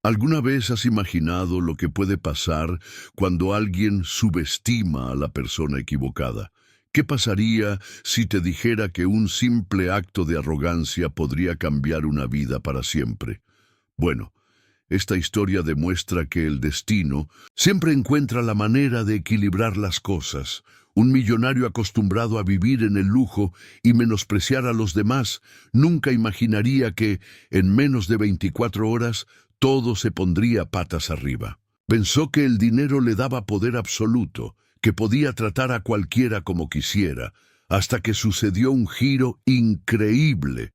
¿Alguna vez has imaginado lo que puede pasar cuando alguien subestima a la persona equivocada? ¿Qué pasaría si te dijera que un simple acto de arrogancia podría cambiar una vida para siempre? Bueno, esta historia demuestra que el destino siempre encuentra la manera de equilibrar las cosas. Un millonario acostumbrado a vivir en el lujo y menospreciar a los demás nunca imaginaría que, en menos de 24 horas, todo se pondría patas arriba. Pensó que el dinero le daba poder absoluto, que podía tratar a cualquiera como quisiera, hasta que sucedió un giro increíble.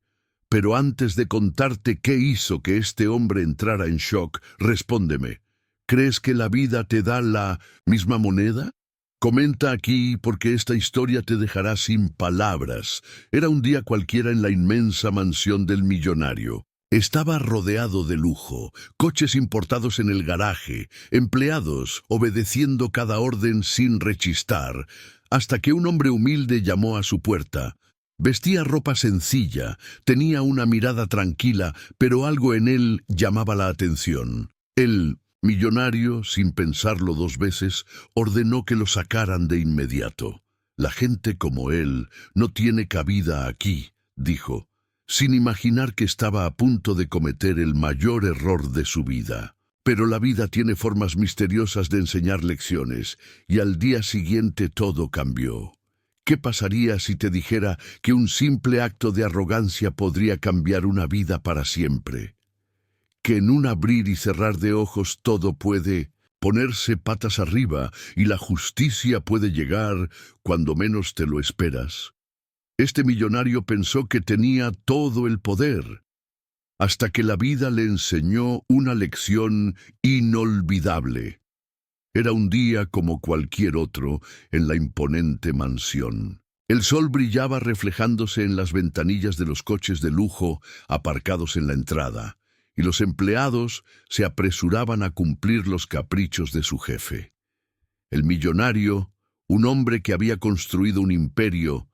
Pero antes de contarte qué hizo que este hombre entrara en shock, respóndeme, ¿crees que la vida te da la misma moneda? Comenta aquí porque esta historia te dejará sin palabras. Era un día cualquiera en la inmensa mansión del millonario. Estaba rodeado de lujo, coches importados en el garaje, empleados obedeciendo cada orden sin rechistar, hasta que un hombre humilde llamó a su puerta. Vestía ropa sencilla, tenía una mirada tranquila, pero algo en él llamaba la atención. El millonario, sin pensarlo dos veces, ordenó que lo sacaran de inmediato. La gente como él no tiene cabida aquí, dijo, sin imaginar que estaba a punto de cometer el mayor error de su vida. Pero la vida tiene formas misteriosas de enseñar lecciones, y al día siguiente todo cambió. ¿Qué pasaría si te dijera que un simple acto de arrogancia podría cambiar una vida para siempre? Que en un abrir y cerrar de ojos todo puede ponerse patas arriba y la justicia puede llegar cuando menos te lo esperas. Este millonario pensó que tenía todo el poder, hasta que la vida le enseñó una lección inolvidable. Era un día como cualquier otro en la imponente mansión. El sol brillaba reflejándose en las ventanillas de los coches de lujo aparcados en la entrada, y los empleados se apresuraban a cumplir los caprichos de su jefe. El millonario, un hombre que había construido un imperio,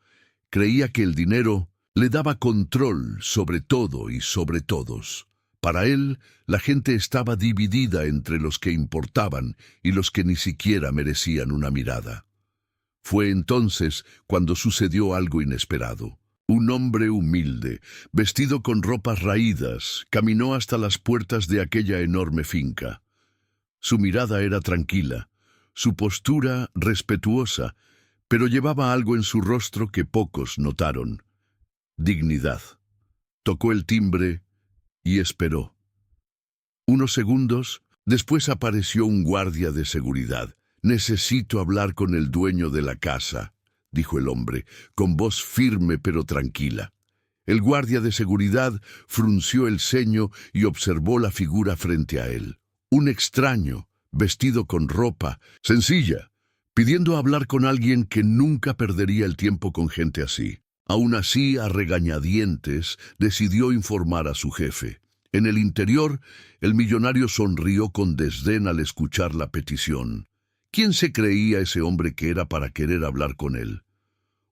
creía que el dinero le daba control sobre todo y sobre todos. Para él, la gente estaba dividida entre los que importaban y los que ni siquiera merecían una mirada. Fue entonces cuando sucedió algo inesperado. Un hombre humilde, vestido con ropas raídas, caminó hasta las puertas de aquella enorme finca. Su mirada era tranquila, su postura respetuosa, pero llevaba algo en su rostro que pocos notaron: dignidad. Tocó el timbre y esperó. Unos segundos después apareció un guardia de seguridad. «Necesito hablar con el dueño de la casa», dijo el hombre, con voz firme pero tranquila. El guardia de seguridad frunció el ceño y observó la figura frente a él. Un extraño, vestido con ropa sencilla, pidiendo hablar con alguien que nunca perdería el tiempo con gente así. Aún así, a regañadientes, decidió informar a su jefe. En el interior, el millonario sonrió con desdén al escuchar la petición. ¿Quién se creía ese hombre que era para querer hablar con él?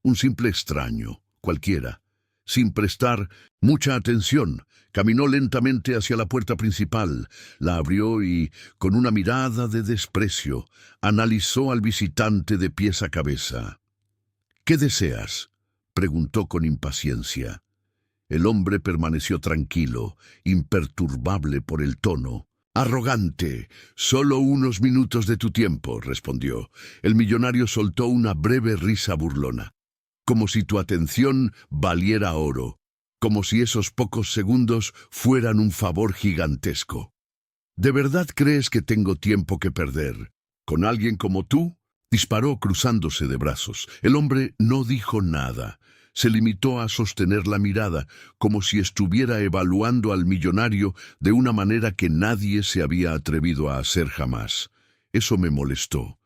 Un simple extraño, cualquiera. Sin prestar mucha atención, caminó lentamente hacia la puerta principal, la abrió y, con una mirada de desprecio, analizó al visitante de pies a cabeza. «¿Qué deseas?», preguntó con impaciencia. El hombre permaneció tranquilo, imperturbable por el tono. «Arrogante, solo unos minutos de tu tiempo», respondió. El millonario soltó una breve risa burlona. «Como si tu atención valiera oro, como si esos pocos segundos fueran un favor gigantesco. ¿De verdad crees que tengo tiempo que perder con alguien como tú?», disparó cruzándose de brazos. El hombre no dijo nada. Se limitó a sostener la mirada, como si estuviera evaluando al millonario de una manera que nadie se había atrevido a hacer jamás. Eso me molestó.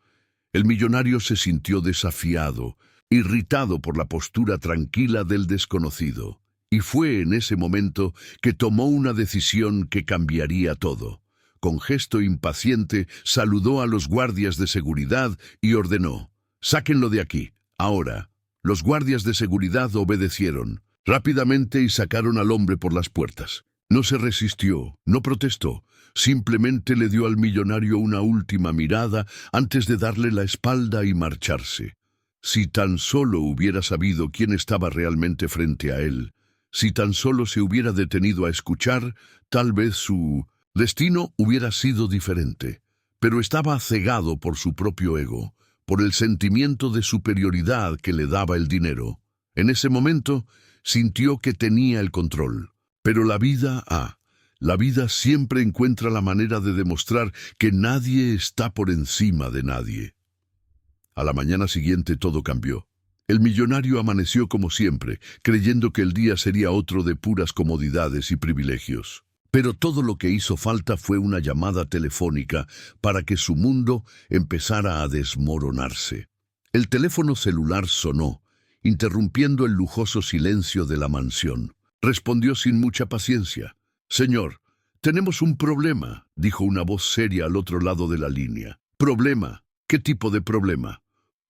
El millonario se sintió desafiado, irritado por la postura tranquila del desconocido. Y fue en ese momento que tomó una decisión que cambiaría todo. Con gesto impaciente, saludó a los guardias de seguridad y ordenó: «Sáquenlo de aquí, ahora». Los guardias de seguridad obedecieron rápidamente y sacaron al hombre por las puertas. No se resistió, no protestó, Simplemente le dio al millonario una última mirada antes de darle la espalda y marcharse. Si tan solo hubiera sabido quién estaba realmente frente a él, si tan solo se hubiera detenido a escuchar, tal vez su destino hubiera sido diferente. Pero estaba cegado por su propio ego, por el sentimiento de superioridad que le daba el dinero. En ese momento, sintió que tenía el control. Pero la vida siempre encuentra la manera de demostrar que nadie está por encima de nadie. A la mañana siguiente todo cambió. El millonario amaneció como siempre, creyendo que el día sería otro de puras comodidades y privilegios. Pero todo lo que hizo falta fue una llamada telefónica para que su mundo empezara a desmoronarse. El teléfono celular sonó, interrumpiendo el lujoso silencio de la mansión. Respondió sin mucha paciencia. «Señor, tenemos un problema», dijo una voz seria al otro lado de la línea. «¿Problema? ¿Qué tipo de problema?».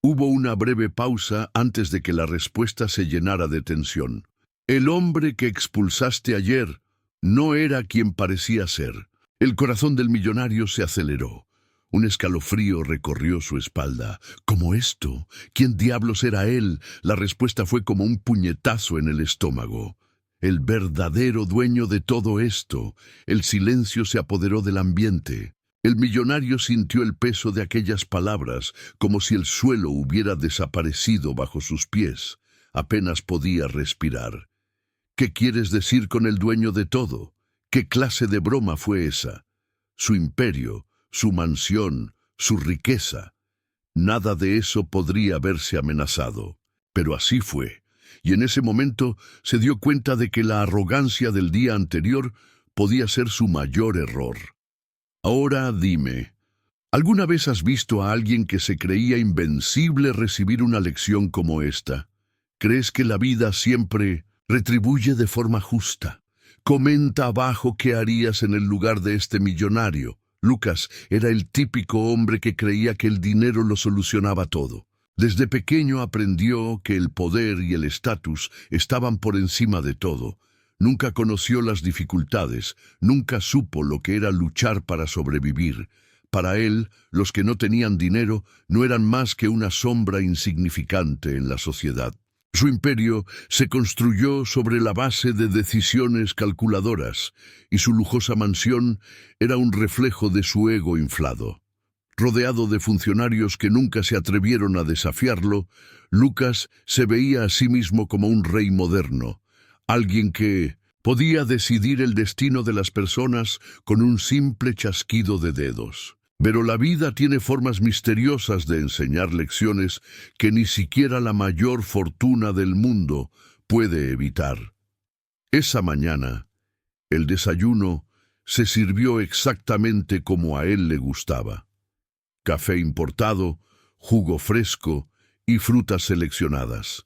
Hubo una breve pausa antes de que la respuesta se llenara de tensión. «El hombre que expulsaste ayer no era quien parecía ser». El corazón del millonario se aceleró. Un escalofrío recorrió su espalda. ¿Cómo esto? ¿Quién diablos era él? La respuesta fue como un puñetazo en el estómago. El verdadero dueño de todo esto. El silencio se apoderó del ambiente. El millonario sintió el peso de aquellas palabras, como si el suelo hubiera desaparecido bajo sus pies. Apenas podía respirar. ¿Qué quieres decir con el dueño de todo? ¿Qué clase de broma fue esa? Su imperio, su mansión, su riqueza. Nada de eso podría haberse amenazado. Pero así fue. Y en ese momento se dio cuenta de que la arrogancia del día anterior podía ser su mayor error. Ahora dime, ¿alguna vez has visto a alguien que se creía invencible recibir una lección como esta? ¿Crees que la vida siempre retribuye de forma justa? Comenta abajo qué harías en el lugar de este millonario. Lucas era el típico hombre que creía que el dinero lo solucionaba todo. Desde pequeño aprendió que el poder y el estatus estaban por encima de todo. Nunca conoció las dificultades, nunca supo lo que era luchar para sobrevivir. Para él, los que no tenían dinero no eran más que una sombra insignificante en la sociedad. Su imperio se construyó sobre la base de decisiones calculadoras, y su lujosa mansión era un reflejo de su ego inflado. Rodeado de funcionarios que nunca se atrevieron a desafiarlo, Lucas se veía a sí mismo como un rey moderno, alguien que podía decidir el destino de las personas con un simple chasquido de dedos. Pero la vida tiene formas misteriosas de enseñar lecciones que ni siquiera la mayor fortuna del mundo puede evitar. Esa mañana, el desayuno se sirvió exactamente como a él le gustaba. Café importado, jugo fresco y frutas seleccionadas.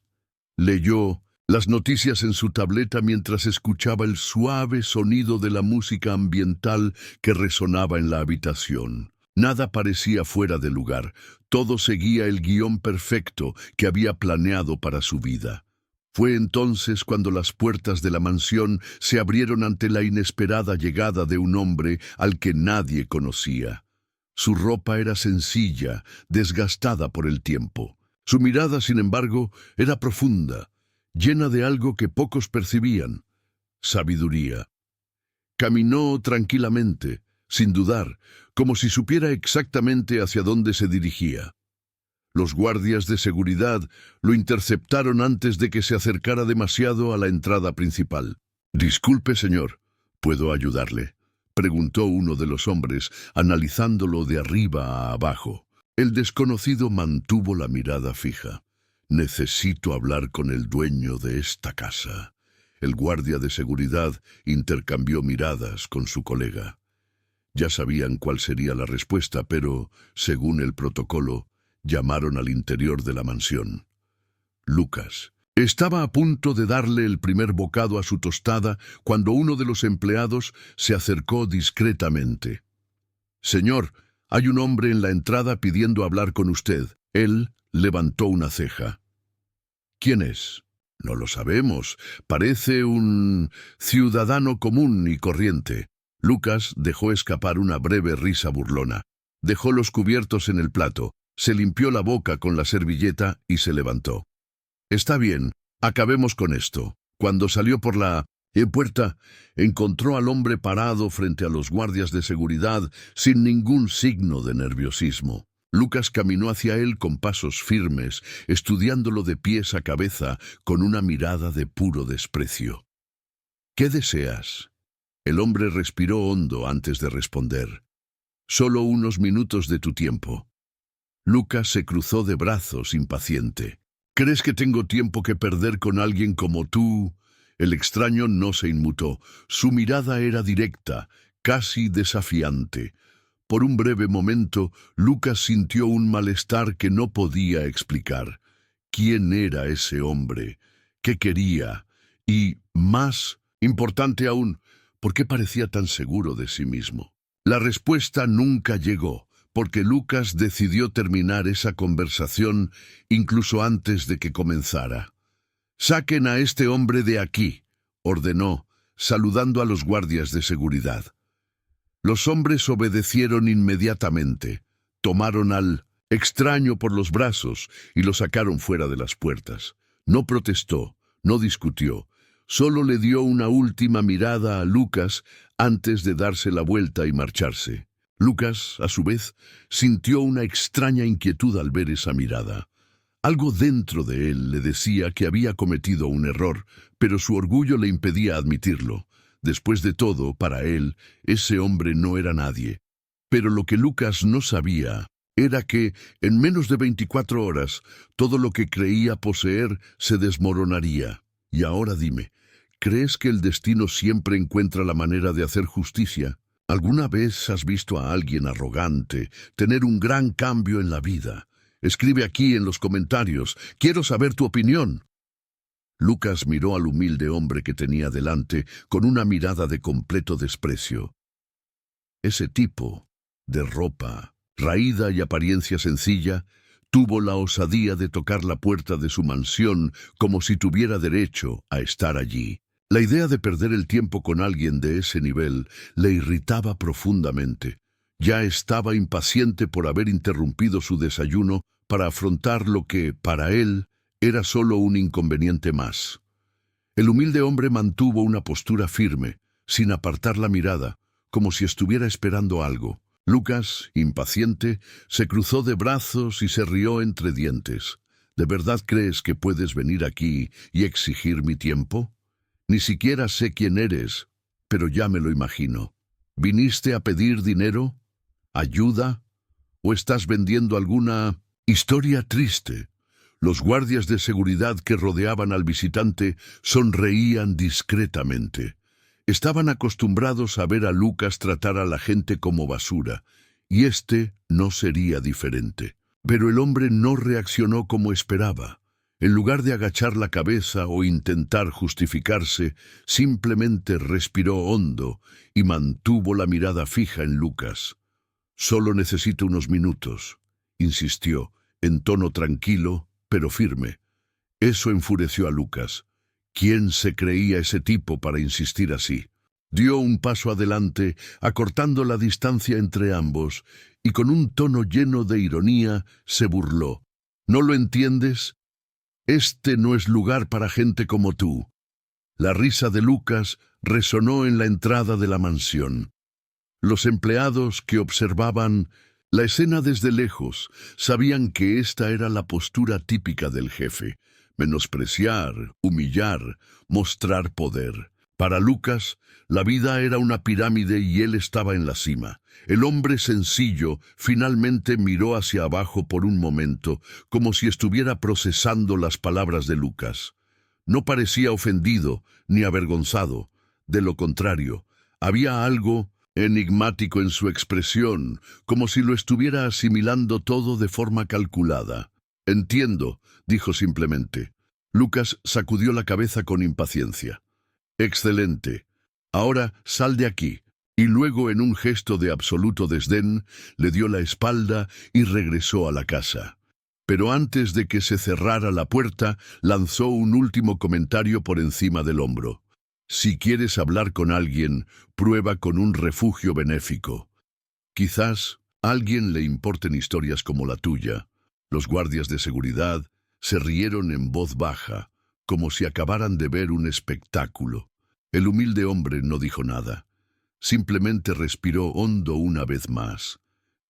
Leyó las noticias en su tableta mientras escuchaba el suave sonido de la música ambiental que resonaba en la habitación. Nada parecía fuera de lugar, todo seguía el guión perfecto que había planeado para su vida. Fue entonces cuando las puertas de la mansión se abrieron ante la inesperada llegada de un hombre al que nadie conocía. Su ropa era sencilla, desgastada por el tiempo. Su mirada, sin embargo, era profunda, llena de algo que pocos percibían: sabiduría. Caminó tranquilamente, sin dudar, como si supiera exactamente hacia dónde se dirigía. Los guardias de seguridad lo interceptaron antes de que se acercara demasiado a la entrada principal. «Disculpe, señor, ¿puedo ayudarle?», preguntó uno de los hombres, analizándolo de arriba a abajo. El desconocido mantuvo la mirada fija. «Necesito hablar con el dueño de esta casa». El guardia de seguridad intercambió miradas con su colega. Ya sabían cuál sería la respuesta, pero, según el protocolo, llamaron al interior de la mansión. Lucas estaba a punto de darle el primer bocado a su tostada cuando uno de los empleados se acercó discretamente. «Señor, hay un hombre en la entrada pidiendo hablar con usted». Él levantó una ceja. «¿Quién es?». «No lo sabemos. Parece un ciudadano común y corriente». Lucas dejó escapar una breve risa burlona. Dejó los cubiertos en el plato, se limpió la boca con la servilleta y se levantó. Está bien, acabemos con esto. Cuando salió por la puerta, encontró al hombre parado frente a los guardias de seguridad sin ningún signo de nerviosismo. Lucas caminó hacia él con pasos firmes, estudiándolo de pies a cabeza con una mirada de puro desprecio. ¿Qué deseas? El hombre respiró hondo antes de responder. Solo unos minutos de tu tiempo. Lucas se cruzó de brazos impaciente. ¿Crees que tengo tiempo que perder con alguien como tú? El extraño no se inmutó. Su mirada era directa, casi desafiante. Por un breve momento, Lucas sintió un malestar que no podía explicar. ¿Quién era ese hombre? ¿Qué quería? Y, más importante aún, ¿por qué parecía tan seguro de sí mismo? La respuesta nunca llegó, porque Lucas decidió terminar esa conversación incluso antes de que comenzara. «Saquen a este hombre de aquí», ordenó, saludando a los guardias de seguridad. Los hombres obedecieron inmediatamente, tomaron al extraño por los brazos y lo sacaron fuera de las puertas. No protestó, no discutió, solo le dio una última mirada a Lucas antes de darse la vuelta y marcharse. Lucas, a su vez, sintió una extraña inquietud al ver esa mirada. Algo dentro de él le decía que había cometido un error, pero su orgullo le impedía admitirlo. Después de todo, para él, ese hombre no era nadie. Pero lo que Lucas no sabía era que, en menos de 24 horas, todo lo que creía poseer se desmoronaría. Y ahora dime, ¿crees que el destino siempre encuentra la manera de hacer justicia? ¿Alguna vez has visto a alguien arrogante tener un gran cambio en la vida? Escribe aquí en los comentarios. Quiero saber tu opinión. Lucas miró al humilde hombre que tenía delante con una mirada de completo desprecio. Ese tipo, de ropa raída y apariencia sencilla, tuvo la osadía de tocar la puerta de su mansión como si tuviera derecho a estar allí. La idea de perder el tiempo con alguien de ese nivel le irritaba profundamente. Ya estaba impaciente por haber interrumpido su desayuno para afrontar lo que, para él, era solo un inconveniente más. El humilde hombre mantuvo una postura firme, sin apartar la mirada, como si estuviera esperando algo. Lucas, impaciente, se cruzó de brazos y se rió entre dientes. ¿De verdad crees que puedes venir aquí y exigir mi tiempo? Ni siquiera sé quién eres, pero ya me lo imagino. ¿Viniste a pedir dinero? ¿Ayuda? ¿O estás vendiendo alguna historia triste? Los guardias de seguridad que rodeaban al visitante sonreían discretamente. Estaban acostumbrados a ver a Lucas tratar a la gente como basura, y este no sería diferente. Pero el hombre no reaccionó como esperaba. En lugar de agachar la cabeza o intentar justificarse, simplemente respiró hondo y mantuvo la mirada fija en Lucas. «Solo necesito unos minutos», insistió, en tono tranquilo, pero firme. Eso enfureció a Lucas. ¿Quién se creía ese tipo para insistir así? Dio un paso adelante, acortando la distancia entre ambos, y con un tono lleno de ironía se burló. ¿No lo entiendes? Este no es lugar para gente como tú. La risa de Lucas resonó en la entrada de la mansión. Los empleados que observaban la escena desde lejos sabían que esta era la postura típica del jefe: menospreciar, humillar, mostrar poder. Para Lucas, la vida era una pirámide y él estaba en la cima. El hombre sencillo finalmente miró hacia abajo por un momento, como si estuviera procesando las palabras de Lucas. No parecía ofendido ni avergonzado. De lo contrario, había algo enigmático en su expresión, como si lo estuviera asimilando todo de forma calculada. «Entiendo», dijo simplemente. Lucas sacudió la cabeza con impaciencia. «Excelente. Ahora sal de aquí». Y luego, en un gesto de absoluto desdén, le dio la espalda y regresó a la casa. Pero antes de que se cerrara la puerta, lanzó un último comentario por encima del hombro. Si quieres hablar con alguien, prueba con un refugio benéfico. Quizás a alguien le importen historias como la tuya. Los guardias de seguridad se rieron en voz baja, como si acabaran de ver un espectáculo. El humilde hombre no dijo nada. Simplemente respiró hondo una vez más.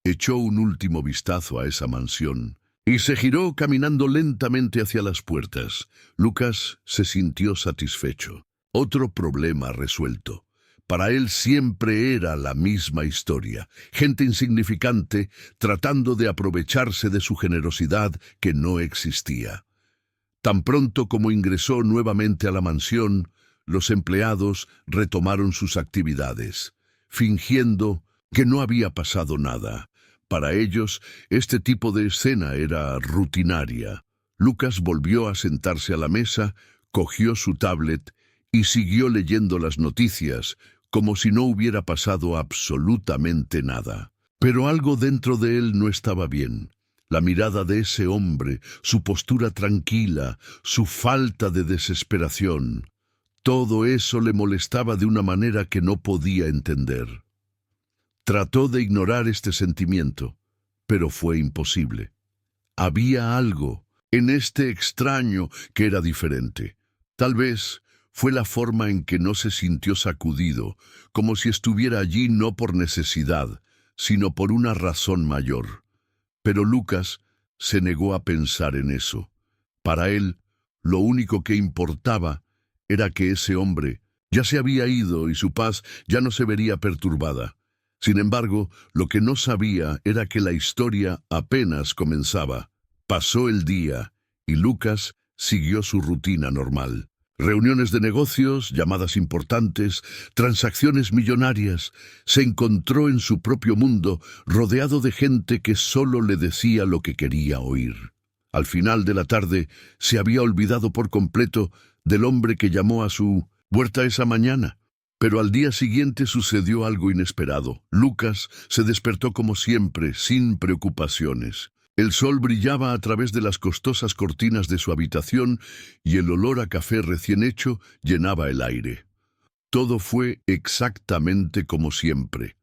Echó un último vistazo a esa mansión y se giró caminando lentamente hacia las puertas. Lucas se sintió satisfecho. Otro problema resuelto. Para él siempre era la misma historia. Gente insignificante tratando de aprovecharse de su generosidad que no existía. Tan pronto como ingresó nuevamente a la mansión, los empleados retomaron sus actividades, fingiendo que no había pasado nada. Para ellos, este tipo de escena era rutinaria. Lucas volvió a sentarse a la mesa, cogió su tablet y siguió leyendo las noticias, como si no hubiera pasado absolutamente nada. Pero algo dentro de él no estaba bien. La mirada de ese hombre, su postura tranquila, su falta de desesperación, todo eso le molestaba de una manera que no podía entender. Trató de ignorar este sentimiento, pero fue imposible. Había algo en este extraño que era diferente. Tal vez fue la forma en que no se sintió sacudido, como si estuviera allí no por necesidad, sino por una razón mayor. Pero Lucas se negó a pensar en eso. Para él, lo único que importaba era que ese hombre ya se había ido y su paz ya no se vería perturbada. Sin embargo, lo que no sabía era que la historia apenas comenzaba. Pasó el día y Lucas siguió su rutina normal. Reuniones de negocios, llamadas importantes, transacciones millonarias. Se encontró en su propio mundo, rodeado de gente que solo le decía lo que quería oír. Al final de la tarde, se había olvidado por completo del hombre que llamó a su puerta esa mañana. Pero al día siguiente sucedió algo inesperado. Lucas se despertó como siempre, sin preocupaciones. El sol brillaba a través de las costosas cortinas de su habitación y el olor a café recién hecho llenaba el aire. Todo fue exactamente como siempre.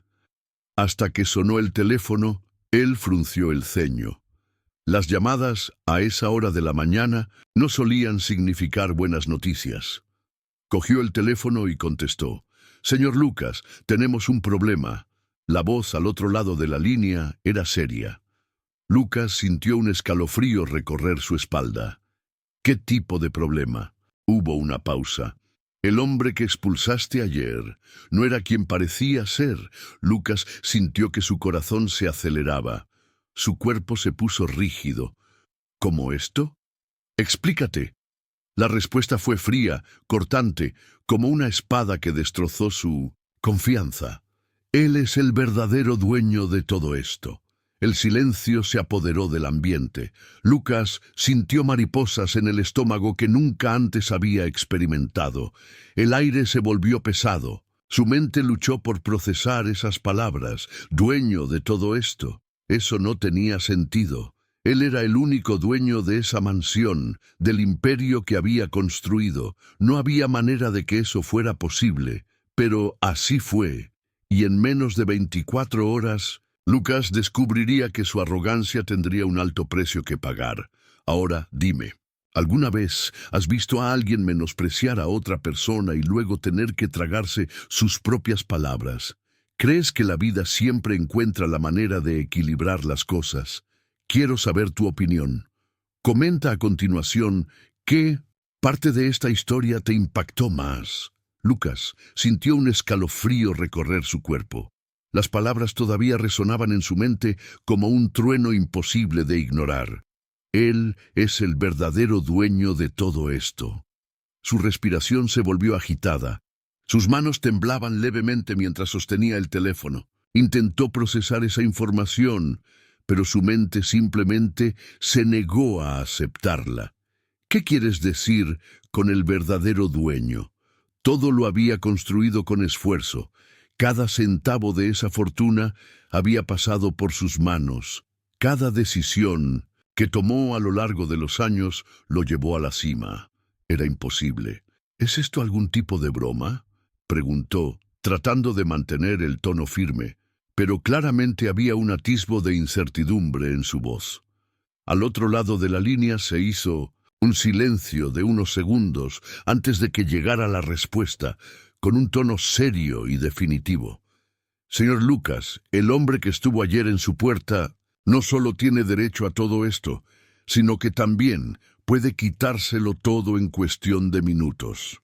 Hasta que sonó el teléfono, él frunció el ceño. Las llamadas a esa hora de la mañana no solían significar buenas noticias. Cogió el teléfono y contestó. «Señor Lucas, tenemos un problema». La voz al otro lado de la línea era seria. Lucas sintió un escalofrío recorrer su espalda. ¿Qué tipo de problema? Hubo una pausa. El hombre que expulsaste ayer no era quien parecía ser. Lucas sintió que su corazón se aceleraba. Su cuerpo se puso rígido. ¿Cómo esto? Explícate. La respuesta fue fría, cortante, como una espada que destrozó su confianza. Él es el verdadero dueño de todo esto. El silencio se apoderó del ambiente. Lucas sintió mariposas en el estómago que nunca antes había experimentado. El aire se volvió pesado. Su mente luchó por procesar esas palabras. Dueño de todo esto. Eso no tenía sentido. Él era el único dueño de esa mansión, del imperio que había construido. No había manera de que eso fuera posible, pero así fue. Y en menos de 24 horas, Lucas descubriría que su arrogancia tendría un alto precio que pagar. Ahora, dime, ¿alguna vez has visto a alguien menospreciar a otra persona y luego tener que tragarse sus propias palabras? ¿Crees que la vida siempre encuentra la manera de equilibrar las cosas? Quiero saber tu opinión. Comenta a continuación qué parte de esta historia te impactó más. Lucas sintió un escalofrío recorrer su cuerpo. Las palabras todavía resonaban en su mente como un trueno imposible de ignorar. Él es el verdadero dueño de todo esto. Su respiración se volvió agitada. Sus manos temblaban levemente mientras sostenía el teléfono. Intentó procesar esa información, pero su mente simplemente se negó a aceptarla. ¿Qué quieres decir con el verdadero dueño? Todo lo había construido con esfuerzo. Cada centavo de esa fortuna había pasado por sus manos. Cada decisión que tomó a lo largo de los años lo llevó a la cima. Era imposible. ¿Es esto algún tipo de broma?, preguntó, tratando de mantener el tono firme, pero claramente había un atisbo de incertidumbre en su voz. Al otro lado de la línea se hizo un silencio de unos segundos antes de que llegara la respuesta, con un tono serio y definitivo. Señor Lucas, el hombre que estuvo ayer en su puerta no solo tiene derecho a todo esto, sino que también puede quitárselo todo en cuestión de minutos.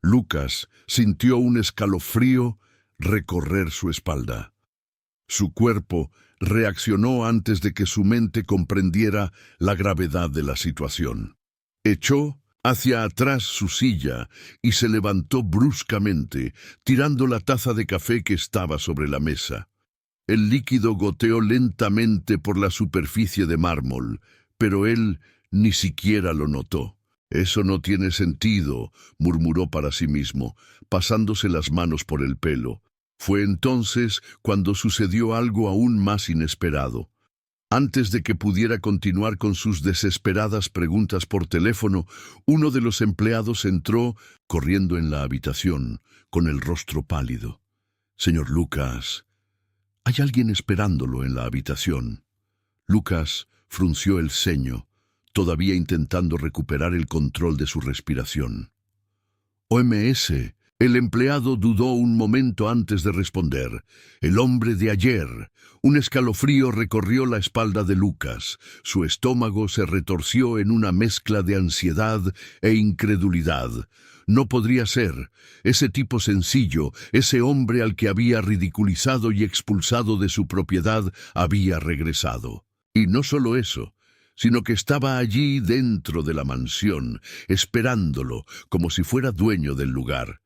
Lucas sintió un escalofrío recorrer su espalda. Su cuerpo reaccionó antes de que su mente comprendiera la gravedad de la situación. Echó hacia atrás su silla y se levantó bruscamente, tirando la taza de café que estaba sobre la mesa. El líquido goteó lentamente por la superficie de mármol, pero él ni siquiera lo notó. «Eso no tiene sentido», murmuró para sí mismo, pasándose las manos por el pelo. Fue entonces cuando sucedió algo aún más inesperado. Antes de que pudiera continuar con sus desesperadas preguntas por teléfono, uno de los empleados entró corriendo en la habitación, con el rostro pálido. «Señor Lucas, hay alguien esperándolo en la habitación». Lucas frunció el ceño, todavía intentando recuperar el control de su respiración. «OMS». El empleado dudó un momento antes de responder. «El hombre de ayer». Un escalofrío recorrió la espalda de Lucas. Su estómago se retorció en una mezcla de ansiedad e incredulidad. No podría ser. Ese tipo sencillo, ese hombre al que había ridiculizado y expulsado de su propiedad, había regresado. Y no solo eso, sino que estaba allí dentro de la mansión, esperándolo, como si fuera dueño del lugar.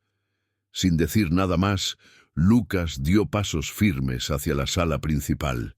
Sin decir nada más, Lucas dio pasos firmes hacia la sala principal.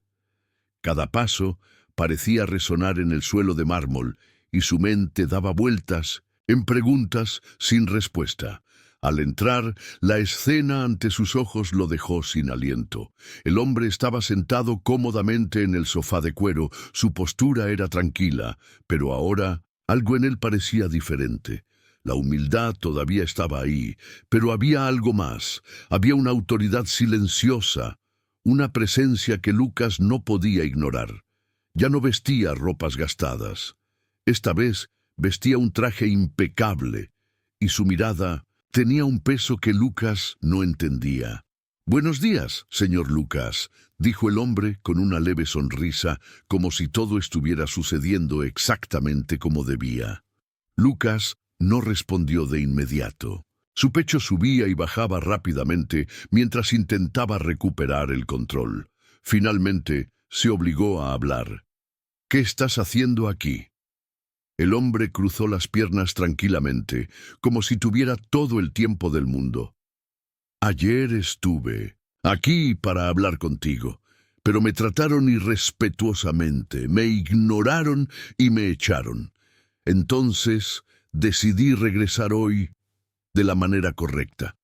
Cada paso parecía resonar en el suelo de mármol, y su mente daba vueltas en preguntas sin respuesta. Al entrar, la escena ante sus ojos lo dejó sin aliento. El hombre estaba sentado cómodamente en el sofá de cuero, su postura era tranquila, pero ahora algo en él parecía diferente. La humildad todavía estaba ahí, pero había algo más. Había una autoridad silenciosa, una presencia que Lucas no podía ignorar. Ya no vestía ropas gastadas. Esta vez vestía un traje impecable, y su mirada tenía un peso que Lucas no entendía. «Buenos días, señor Lucas», dijo el hombre con una leve sonrisa, como si todo estuviera sucediendo exactamente como debía. Lucas no respondió de inmediato. Su pecho subía y bajaba rápidamente mientras intentaba recuperar el control. Finalmente, se obligó a hablar. «¿Qué estás haciendo aquí?». El hombre cruzó las piernas tranquilamente, como si tuviera todo el tiempo del mundo. «Ayer estuve aquí para hablar contigo, pero me trataron irrespetuosamente, me ignoraron y me echaron. Entonces decidí regresar hoy de la manera correcta».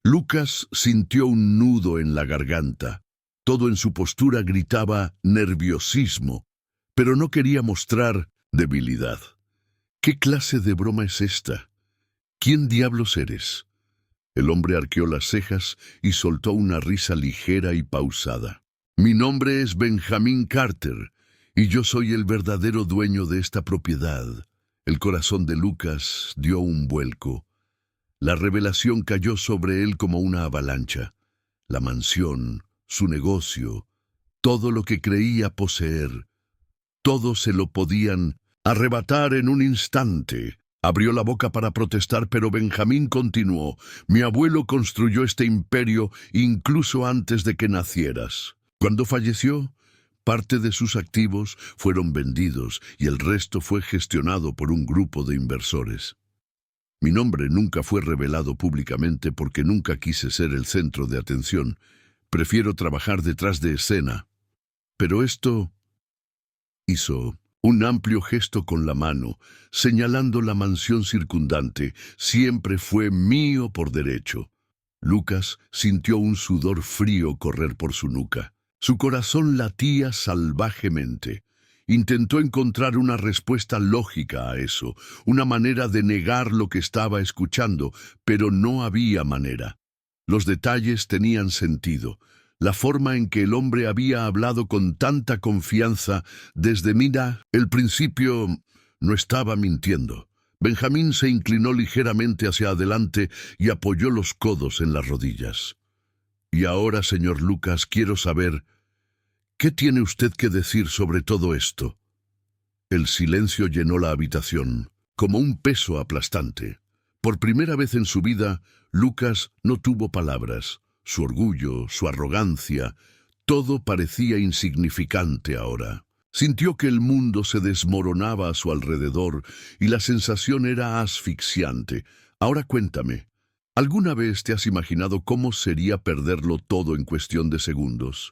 Lucas sintió un nudo en la garganta. Todo en su postura gritaba nerviosismo, pero no quería mostrar debilidad. «¿Qué clase de broma es esta? ¿Quién diablos eres?». El hombre arqueó las cejas y soltó una risa ligera y pausada. «Mi nombre es Benjamin Carter, y yo soy el verdadero dueño de esta propiedad». El corazón de Lucas dio un vuelco. La revelación cayó sobre él como una avalancha. La mansión, su negocio, todo lo que creía poseer, todo se lo podían arrebatar en un instante. Abrió la boca para protestar, pero Benjamín continuó: «Mi abuelo construyó este imperio incluso antes de que nacieras. Cuando falleció, parte de sus activos fueron vendidos y el resto fue gestionado por un grupo de inversores. Mi nombre nunca fue revelado públicamente porque nunca quise ser el centro de atención. Prefiero trabajar detrás de escena. Pero esto…». Hizo un amplio gesto con la mano, señalando la mansión circundante. «Siempre fue mío por derecho». Lucas sintió un sudor frío correr por su nuca. Su corazón latía salvajemente. Intentó encontrar una respuesta lógica a eso, una manera de negar lo que estaba escuchando, pero no había manera. Los detalles tenían sentido. La forma en que el hombre había hablado con tanta confianza desde mira, el principio no estaba mintiendo. Benjamín se inclinó ligeramente hacia adelante y apoyó los codos en las rodillas. Y ahora, señor Lucas, quiero saber, ¿qué tiene usted que decir sobre todo esto? El silencio llenó la habitación, como un peso aplastante. Por primera vez en su vida, Lucas no tuvo palabras. Su orgullo, su arrogancia, todo parecía insignificante ahora. Sintió que el mundo se desmoronaba a su alrededor y la sensación era asfixiante. Ahora cuéntame, ¿alguna vez te has imaginado cómo sería perderlo todo en cuestión de segundos?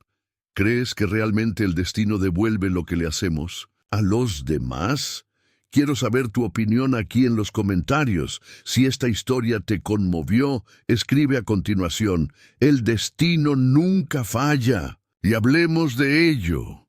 ¿Crees que realmente el destino devuelve lo que le hacemos a los demás? Quiero saber tu opinión aquí en los comentarios. Si esta historia te conmovió, escribe a continuación: el destino nunca falla. Y hablemos de ello.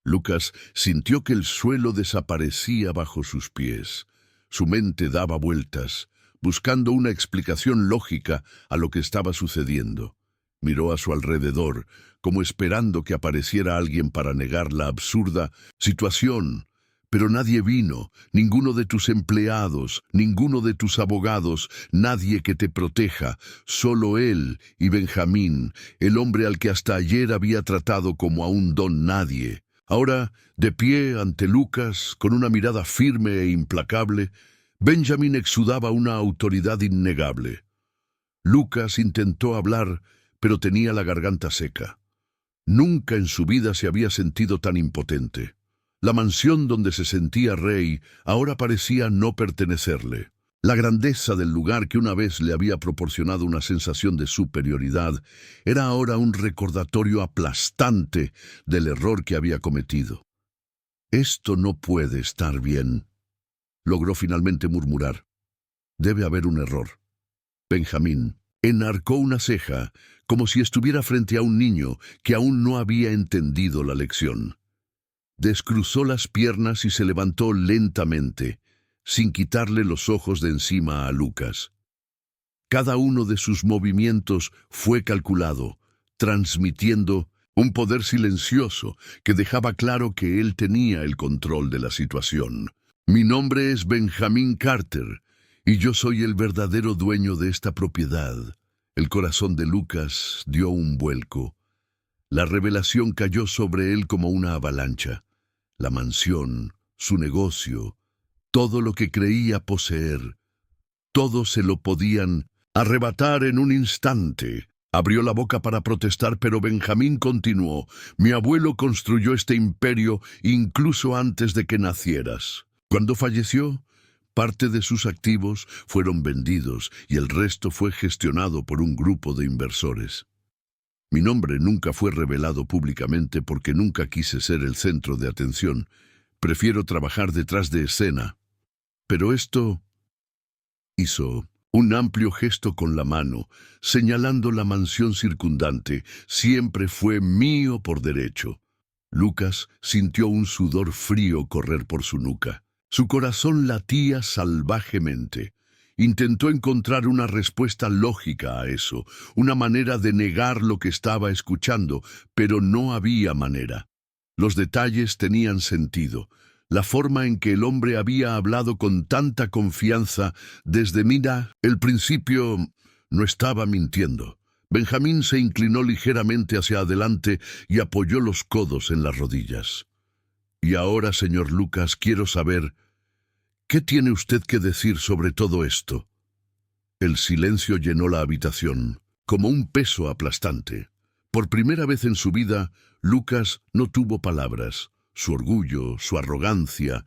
Lucas sintió que el suelo desaparecía bajo sus pies. Su mente daba vueltas, buscando una explicación lógica a lo que estaba sucediendo. Miró a su alrededor, como esperando que apareciera alguien para negar la absurda situación. Pero nadie vino, ninguno de tus empleados, ninguno de tus abogados, nadie que te proteja, solo él y Benjamín, el hombre al que hasta ayer había tratado como a un don nadie. Ahora, de pie ante Lucas, con una mirada firme e implacable, Benjamín exudaba una autoridad innegable. Lucas intentó hablar, pero tenía la garganta seca. Nunca en su vida se había sentido tan impotente. La mansión donde se sentía rey ahora parecía no pertenecerle. La grandeza del lugar que una vez le había proporcionado una sensación de superioridad era ahora un recordatorio aplastante del error que había cometido. «Esto no puede estar bien», logró finalmente murmurar. «Debe haber un error». Benjamín enarcó una ceja, como si estuviera frente a un niño que aún no había entendido la lección. Descruzó las piernas y se levantó lentamente, sin quitarle los ojos de encima a Lucas. Cada uno de sus movimientos fue calculado, transmitiendo un poder silencioso que dejaba claro que él tenía el control de la situación. «Mi nombre es Benjamín Carter, y yo soy el verdadero dueño de esta propiedad». El corazón de Lucas dio un vuelco. La revelación cayó sobre él como una avalancha. La mansión, su negocio, todo lo que creía poseer, todo se lo podían arrebatar en un instante. Abrió la boca para protestar, pero Benjamín continuó: «Mi abuelo construyó este imperio incluso antes de que nacieras. Cuando falleció, parte de sus activos fueron vendidos y el resto fue gestionado por un grupo de inversores. Mi nombre nunca fue revelado públicamente porque nunca quise ser el centro de atención. Prefiero trabajar detrás de escena. Pero esto...» Hizo un amplio gesto con la mano, señalando la mansión circundante. «Siempre fue mío por derecho». Lucas sintió un sudor frío correr por su nuca. Su corazón latía salvajemente. Intentó encontrar una respuesta lógica a eso, una manera de negar lo que estaba escuchando, pero no había manera. Los detalles tenían sentido. La forma en que el hombre había hablado con tanta confianza desde mira, el principio no estaba mintiendo. Benjamín se inclinó ligeramente hacia adelante y apoyó los codos en las rodillas. «Y ahora, señor Lucas, quiero saber, ¿qué tiene usted que decir sobre todo esto?» El silencio llenó la habitación, como un peso aplastante. Por primera vez en su vida, Lucas no tuvo palabras. Su orgullo, su arrogancia,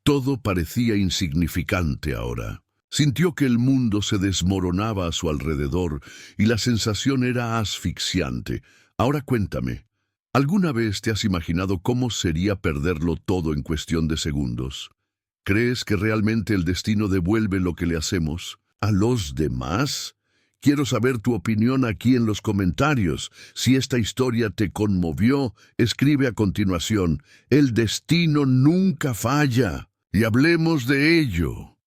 todo parecía insignificante ahora. Sintió que el mundo se desmoronaba a su alrededor y la sensación era asfixiante. Ahora cuéntame, ¿alguna vez te has imaginado cómo sería perderlo todo en cuestión de segundos? ¿Crees que realmente el destino devuelve lo que le hacemos a los demás? Quiero saber tu opinión aquí en los comentarios. Si esta historia te conmovió, escribe a continuación: el destino nunca falla. Y hablemos de ello.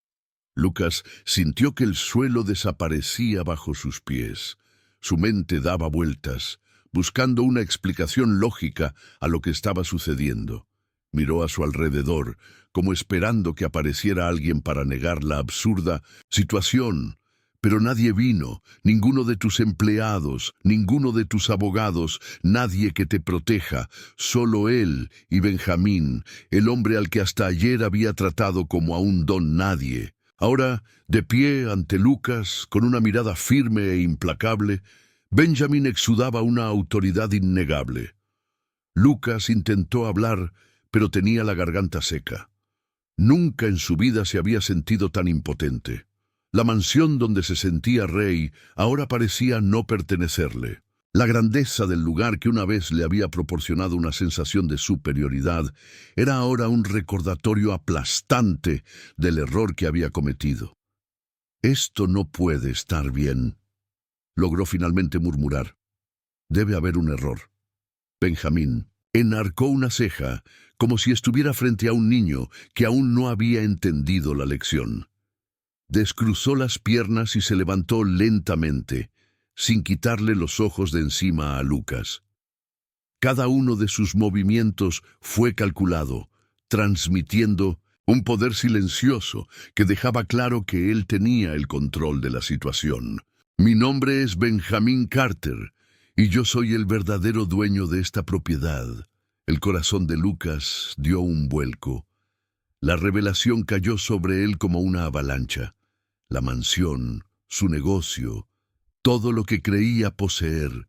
Lucas sintió que el suelo desaparecía bajo sus pies. Su mente daba vueltas, buscando una explicación lógica a lo que estaba sucediendo. Miró a su alrededor, como esperando que apareciera alguien para negar la absurda situación. Pero nadie vino, ninguno de tus empleados, ninguno de tus abogados, nadie que te proteja, solo él y Benjamín, el hombre al que hasta ayer había tratado como a un don nadie. Ahora, de pie ante Lucas, con una mirada firme e implacable, Benjamín exudaba una autoridad innegable. Lucas intentó hablar, pero tenía la garganta seca. Nunca en su vida se había sentido tan impotente. La mansión donde se sentía rey ahora parecía no pertenecerle. La grandeza del lugar que una vez le había proporcionado una sensación de superioridad era ahora un recordatorio aplastante del error que había cometido. «Esto no puede estar bien», logró finalmente murmurar. «Debe haber un error». Benjamín enarcó una ceja, como si estuviera frente a un niño que aún no había entendido la lección. Descruzó las piernas y se levantó lentamente, sin quitarle los ojos de encima a Lucas. Cada uno de sus movimientos fue calculado, transmitiendo un poder silencioso que dejaba claro que él tenía el control de la situación. «Mi nombre es Benjamín Carter, y yo soy el verdadero dueño de esta propiedad». El corazón de Lucas dio un vuelco. La revelación cayó sobre él como una avalancha. La mansión, su negocio, todo lo que creía poseer,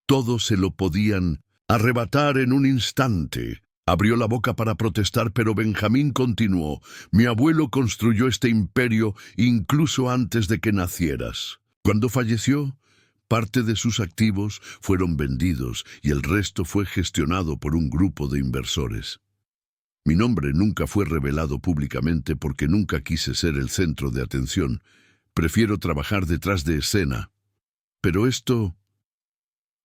todo se lo podían arrebatar en un instante. Abrió la boca para protestar, pero Benjamín continuó: «Mi abuelo construyó este imperio incluso antes de que nacieras. Cuando falleció, parte de sus activos fueron vendidos y el resto fue gestionado por un grupo de inversores. Mi nombre nunca fue revelado públicamente porque nunca quise ser el centro de atención. Prefiero trabajar detrás de escena. Pero esto…»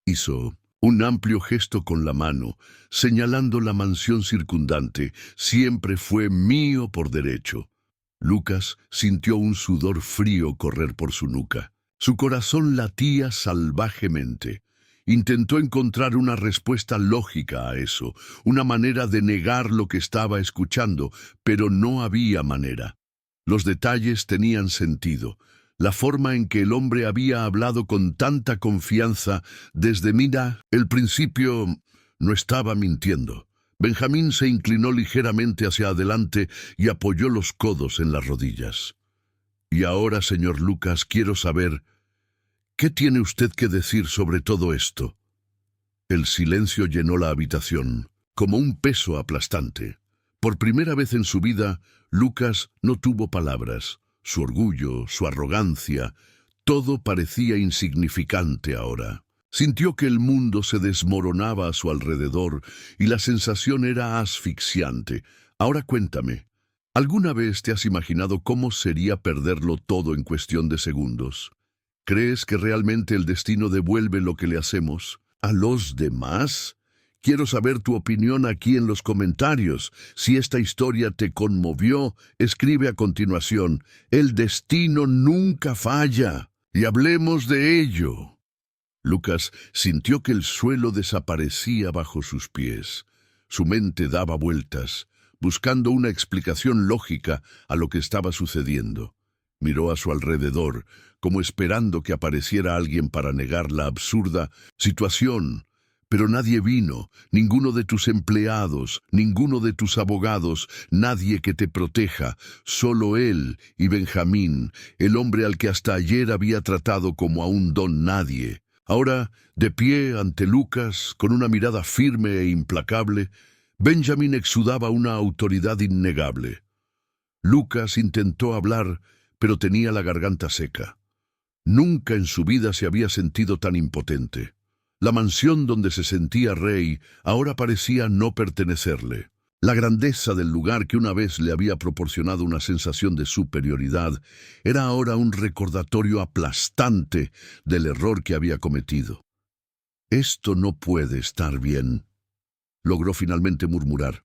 Hizo un amplio gesto con la mano, señalando la mansión circundante. «Siempre fue mío por derecho». Lucas sintió un sudor frío correr por su nuca. Su corazón latía salvajemente. Intentó encontrar una respuesta lógica a eso, una manera de negar lo que estaba escuchando, pero no había manera. Los detalles tenían sentido. La forma en que el hombre había hablado con tanta confianza desde el principio no estaba mintiendo. Benjamín se inclinó ligeramente hacia adelante y apoyó los codos en las rodillas. «Y ahora, señor Lucas, quiero saber, ¿qué tiene usted que decir sobre todo esto?». El silencio llenó la habitación, como un peso aplastante. Por primera vez en su vida, Lucas no tuvo palabras. Su orgullo, su arrogancia, todo parecía insignificante ahora. Sintió que el mundo se desmoronaba a su alrededor y la sensación era asfixiante. «Ahora cuéntame, ¿alguna vez te has imaginado cómo sería perderlo todo en cuestión de segundos? ¿Crees que realmente el destino devuelve lo que le hacemos a los demás? Quiero saber tu opinión aquí en los comentarios. Si esta historia te conmovió, escribe a continuación: el destino nunca falla. Y hablemos de ello. Lucas sintió que el suelo desaparecía bajo sus pies. Su mente daba vueltas, buscando una explicación lógica a lo que estaba sucediendo. Miró a su alrededor, como esperando que apareciera alguien para negar la absurda situación. Pero nadie vino, ninguno de tus empleados, ninguno de tus abogados, nadie que te proteja, solo él y Benjamín, el hombre al que hasta ayer había tratado como a un don nadie. Ahora, de pie ante Lucas, con una mirada firme e implacable, Benjamín exudaba una autoridad innegable. Lucas intentó hablar, pero tenía la garganta seca. Nunca en su vida se había sentido tan impotente. La mansión donde se sentía rey ahora parecía no pertenecerle. La grandeza del lugar que una vez le había proporcionado una sensación de superioridad era ahora un recordatorio aplastante del error que había cometido. «Esto no puede estar bien», logró finalmente murmurar.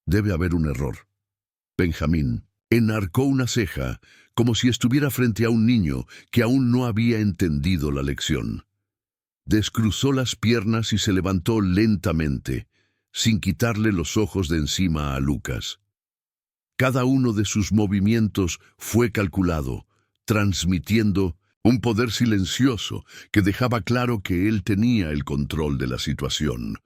«Debe haber un error». Benjamín enarcó una ceja, como si estuviera frente a un niño que aún no había entendido la lección. Descruzó las piernas y se levantó lentamente, sin quitarle los ojos de encima a Lucas. Cada uno de sus movimientos fue calculado, transmitiendo un poder silencioso que dejaba claro que él tenía el control de la situación.